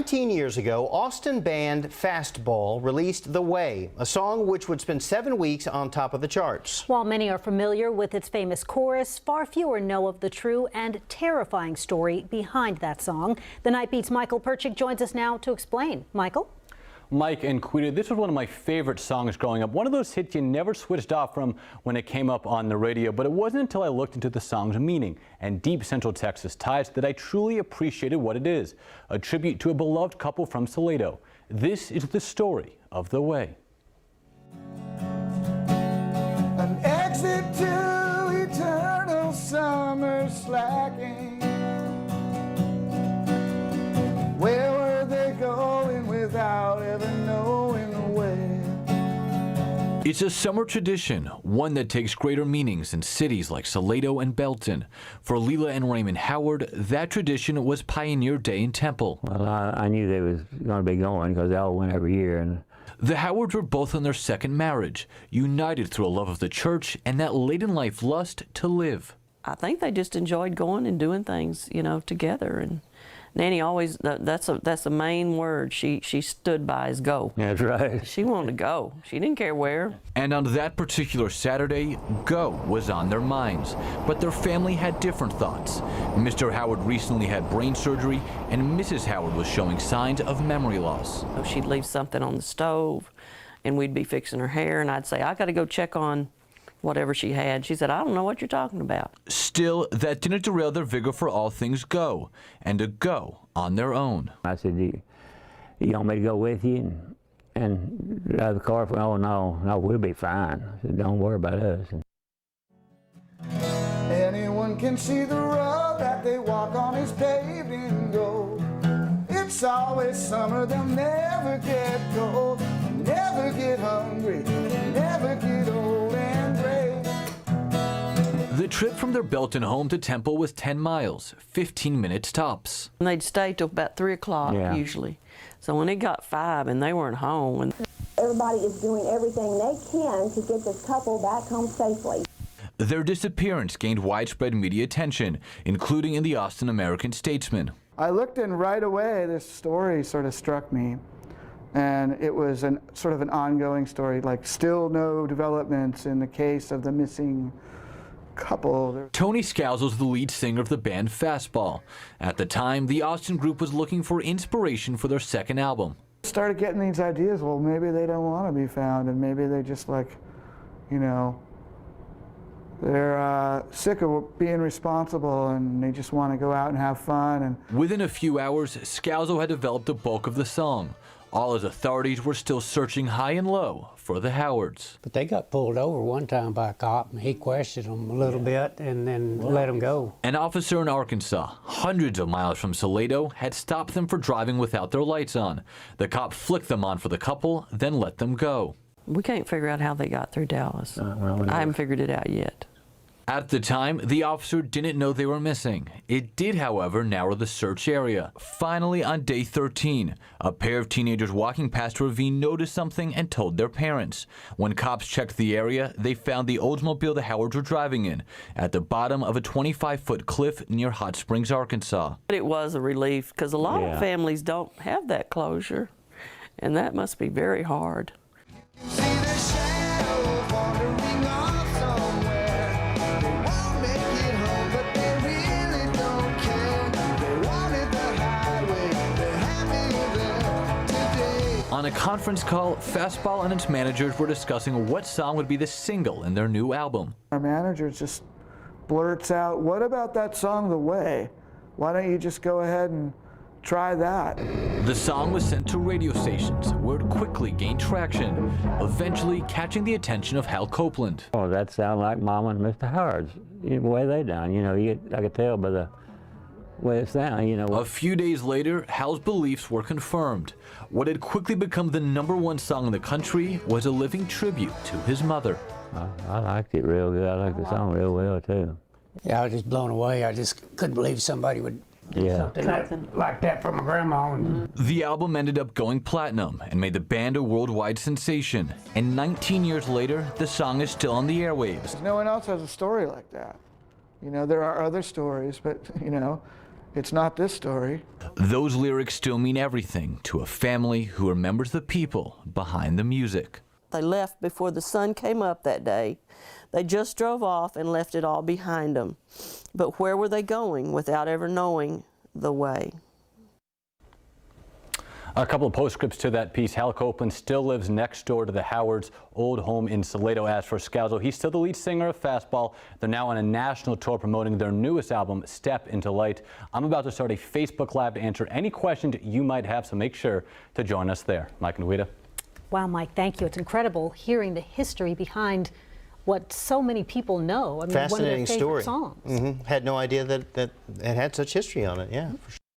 17 years ago, Austin band Fastball released The Way, a song which would spend 7 weeks on top of the charts. While many are familiar with its famous chorus, far fewer know of the true and terrifying story behind that song. The Night Beat's Michael Perchik joins us now to explain. Michael? Mike and Quita, this was one of my favorite songs growing up. One of those hits you never switched off from when it came up on the radio, but it wasn't until I looked into the song's meaning and deep Central Texas ties that I truly appreciated what it is, a tribute to a beloved couple from Salado. This is the story of The Way. An exit to eternal summer slacking. Where were they going without ever knowing the way? It's a summer tradition, one that takes greater meanings in cities like Salado and Belton. For Leela and Raymond Howard, that tradition was Pioneer Day in Temple. Well, I knew they was going to be going because they all went every year. And the Howards were both on their second marriage, united through a love of the church and that late-in-life lust to live. I think they just enjoyed going and doing things, you know, together. And Nanny always, that's the main word she stood by is go. That's right. She wanted to go. She didn't care where. And on that particular Saturday, go was on their minds. But their family had different thoughts. Mr. Howard recently had brain surgery, and Mrs. Howard was showing signs of memory loss. She'd leave something on the stove, and we'd be fixing her hair, and I'd say, I got to go check on whatever she had. She said, I don't know what you're talking about. Still, that didn't derail their vigor for all things go, and to go on their own. I said, you want me to go with you and drive the car? Oh, no, we'll be fine. I said, don't worry about us. Anyone can see the road that they walk on is paved in gold. It's always summer, they'll never get cold, never get hungry, never get old and gray. The trip from their Belton home to Temple was 10 miles, 15 minutes tops. And they'd stay till about 3 o'clock usually. So when it got 5 and they weren't home. And everybody is doing everything they can to get this couple back home safely. Their disappearance gained widespread media attention, including in the Austin American-Statesman. I looked in right away, this story sort of struck me. And it was sort of an ongoing story, like still no developments in the case of the missing couple. Tony Scalzo's the lead singer of the band Fastball. At the time, the Austin group was looking for inspiration for their second album. Started getting these ideas, well, maybe they don't want to be found, and maybe they just like, you know, they're sick of being responsible and they just want to go out and have fun. And within a few hours, Scalzo had developed the bulk of the song. All as authorities were still searching high and low for the Howards. But they got pulled over one time by a cop, and he questioned them a little bit and then let them go. An officer in Arkansas, hundreds of miles from Salado, had stopped them for driving without their lights on. The cop flicked them on for the couple, then let them go. we can't figure out how they got through Dallas. I haven't figured it out yet. At the time, the officer didn't know they were missing. It did, however, narrow the search area. Finally, on day 13, a pair of teenagers walking past a ravine noticed something and told their parents. When cops checked the area, they found the Oldsmobile the Howards were driving in at the bottom of a 25-foot cliff near Hot Springs, Arkansas. It was a relief because a lot of families don't have that closure, and that must be very hard. On a conference call, Fastball and its managers were discussing what song would be the single in their new album. Our manager just blurts out, "What about that song, The Way? Why don't you just go ahead and try that?" The song was sent to radio stations, where it quickly gained traction, eventually catching the attention of Hal Copeland. Oh, that sounds like Mama and Mr. Howard's, the way they done. You know, I could tell by the way it sounded, you know. A few days later, Hal's beliefs were confirmed. What had quickly become the #1 song in the country was a living tribute to his mother. I liked it real good. I liked the song real well, too. Yeah, I was just blown away. I just couldn't believe somebody would do something like that for my grandma. The album ended up going platinum and made the band a worldwide sensation. And 19 years later, the song is still on the airwaves. No one else has a story like that. You know, there are other stories, but, you know, It's not this story. Those lyrics still mean everything to a family who remembers the people behind the music. They left before the sun came up that day. They just drove off and left it all behind them. But where were they going without ever knowing the way? A couple of postscripts to that piece. Hal Copeland still lives next door to the Howards' old home in Salado. As for Scalzo, he's still the lead singer of Fastball. They're now on a national tour promoting their newest album, Step Into Light. I'm about to start a Facebook Live to answer any questions you might have, so make sure to join us there. Mike and Guida. Wow, Mike, thank you. It's incredible hearing the history behind what so many people know. I mean, Fascinating one of their favorite story. songs. Had no idea that it had such history on it. Yeah, for sure.